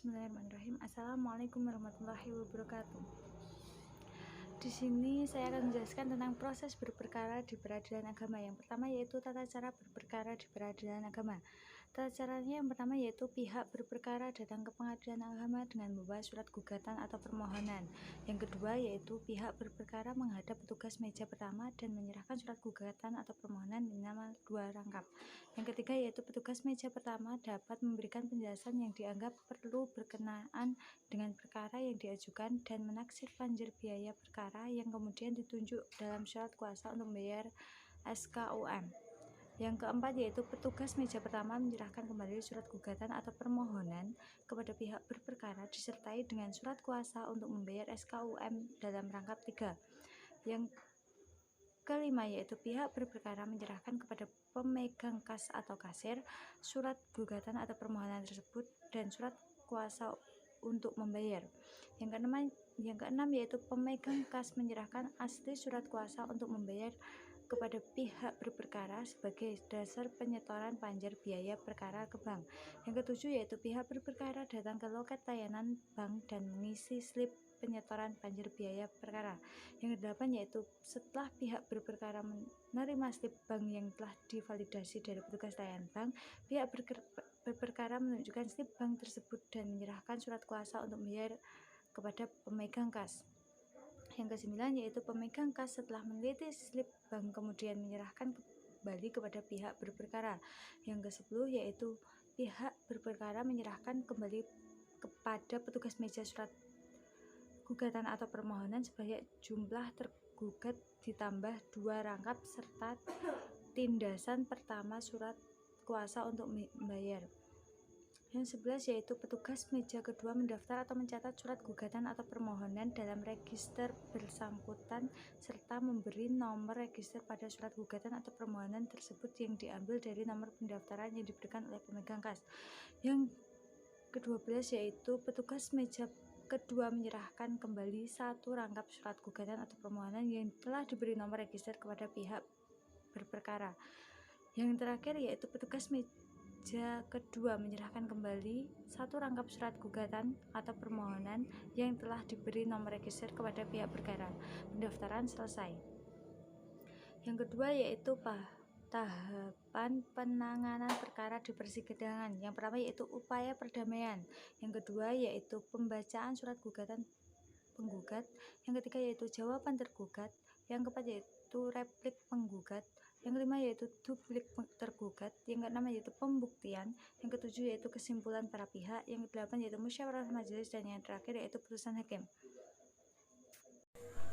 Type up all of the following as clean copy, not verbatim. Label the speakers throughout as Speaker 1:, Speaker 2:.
Speaker 1: Bismillahirrahmanirrahim. Assalamualaikum warahmatullahi wabarakatuh. Di sini saya akan menjelaskan tentang proses berperkara di peradilan agama. Yang pertama yaitu tata cara berperkara di peradilan agama. Tata caranya yang pertama yaitu pihak berperkara datang ke pengadilan agama dengan membawa surat gugatan atau permohonan. Yang kedua yaitu pihak berperkara menghadap petugas meja pertama dan menyerahkan surat gugatan atau permohonan minimal 2 rangkap. Yang ketiga yaitu petugas meja pertama dapat memberikan penjelasan yang dianggap perlu berkenaan dengan perkara yang diajukan dan menaksir panjer biaya perkara yang kemudian ditunjuk dalam surat kuasa untuk membayar SKUM. Yang keempat yaitu petugas meja pertama menyerahkan kembali surat gugatan atau permohonan kepada pihak berperkara disertai dengan surat kuasa untuk membayar SKUM dalam rangkap 3. Yang kelima yaitu pihak berperkara menyerahkan kepada pemegang kas atau kasir surat gugatan atau permohonan tersebut dan surat kuasa untuk membayar. Yang keenam yaitu pemegang kas menyerahkan asli surat kuasa untuk membayar kepada pihak berperkara sebagai dasar penyetoran panjer biaya perkara ke bank. Yang ketujuh yaitu pihak berperkara datang ke loket layanan bank dan mengisi slip penyetoran panjer biaya perkara. Yang kedelapan yaitu setelah pihak berperkara menerima slip bank yang telah divalidasi dari petugas layanan bank, pihak berperkara menunjukkan slip bank tersebut dan menyerahkan surat kuasa untuk membayar kepada pemegang kas. Yang kesembilan yaitu pemegang kas setelah meneliti slip bank kemudian menyerahkan kembali kepada pihak berperkara. Yang ke-10 yaitu pihak berperkara menyerahkan kembali kepada petugas meja surat gugatan atau permohonan sebanyak jumlah tergugat ditambah 2 rangkap serta tindasan pertama surat kuasa untuk membayar. Yang 11 yaitu petugas meja kedua mendaftar atau mencatat surat gugatan atau permohonan dalam register bersangkutan serta memberi nomor register pada surat gugatan atau permohonan tersebut yang diambil dari nomor pendaftaran yang diberikan oleh pemegang kas. Yang ke-12 yaitu petugas meja kedua menyerahkan kembali 1 rangkap surat gugatan atau permohonan yang telah diberi nomor register kepada pihak berperkara. Yang terakhir yaitu petugas meja kedua menyerahkan kembali 1 rangkap surat gugatan atau permohonan yang telah diberi nomor register kepada pihak perkara. Pendaftaran selesai. Yang kedua yaitu tahapan penanganan perkara di persidangan. Yang pertama yaitu upaya perdamaian. Yang kedua yaitu pembacaan surat gugatan penggugat. Yang ketiga yaitu jawaban tergugat. Yang keempat yaitu replik penggugat. Yang kelima yaitu duplik tergugat. Yang keenam yaitu pembuktian. Yang ketujuh yaitu kesimpulan para pihak. Yang kedelapan yaitu musyawarah majelis. Dan yang terakhir yaitu putusan hakim.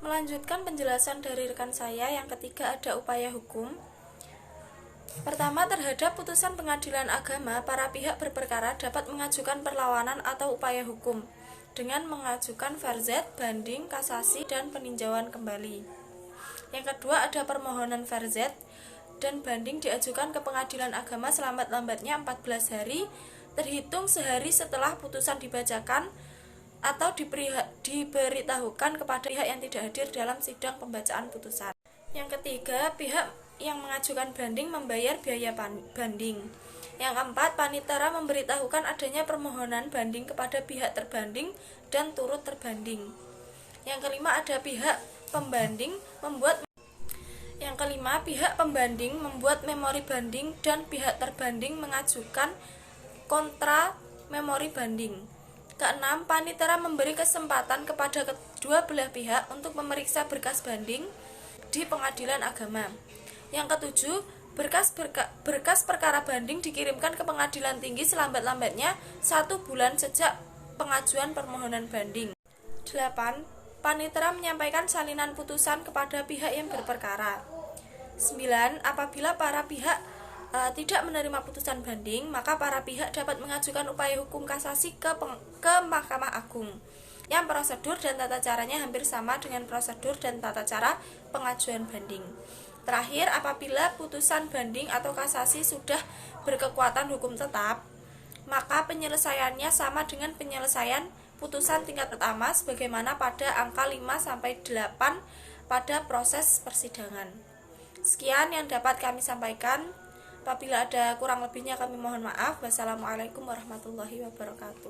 Speaker 2: Melanjutkan penjelasan dari rekan saya, yang ketiga ada upaya hukum. Pertama, terhadap putusan pengadilan agama, para pihak berperkara dapat mengajukan perlawanan atau upaya hukum dengan mengajukan farzat, banding, kasasi, dan peninjauan kembali. Yang kedua ada permohonan farzat dan banding diajukan ke pengadilan agama selambat-lambatnya 14 hari terhitung sehari setelah putusan dibacakan atau diberitahukan kepada pihak yang tidak hadir dalam sidang pembacaan putusan. Yang ketiga, pihak yang mengajukan banding membayar biaya banding. Yang keempat, panitera memberitahukan adanya permohonan banding kepada pihak terbanding dan turut terbanding. Yang kelima, ada pihak pembanding membuat memori banding dan pihak terbanding mengajukan kontra memori banding. Keenam, panitera memberi kesempatan kepada kedua belah pihak untuk memeriksa berkas banding di pengadilan agama. Yang ketujuh, berkas perkara banding dikirimkan ke pengadilan tinggi selambat-lambatnya 1 bulan sejak pengajuan permohonan banding. 8. Panitera menyampaikan salinan putusan kepada pihak yang berperkara. 9. Apabila para pihak tidak menerima putusan banding, maka para pihak dapat mengajukan upaya hukum kasasi ke Mahkamah Agung, yang prosedur dan tata caranya hampir sama dengan prosedur dan tata cara pengajuan banding. Terakhir, apabila putusan banding atau kasasi sudah berkekuatan hukum tetap, maka penyelesaiannya sama dengan penyelesaian putusan tingkat pertama sebagaimana pada angka 5-8 pada proses persidangan. Sekian yang dapat kami sampaikan. Apabila ada kurang lebihnya kami mohon maaf. Wassalamualaikum warahmatullahi wabarakatuh.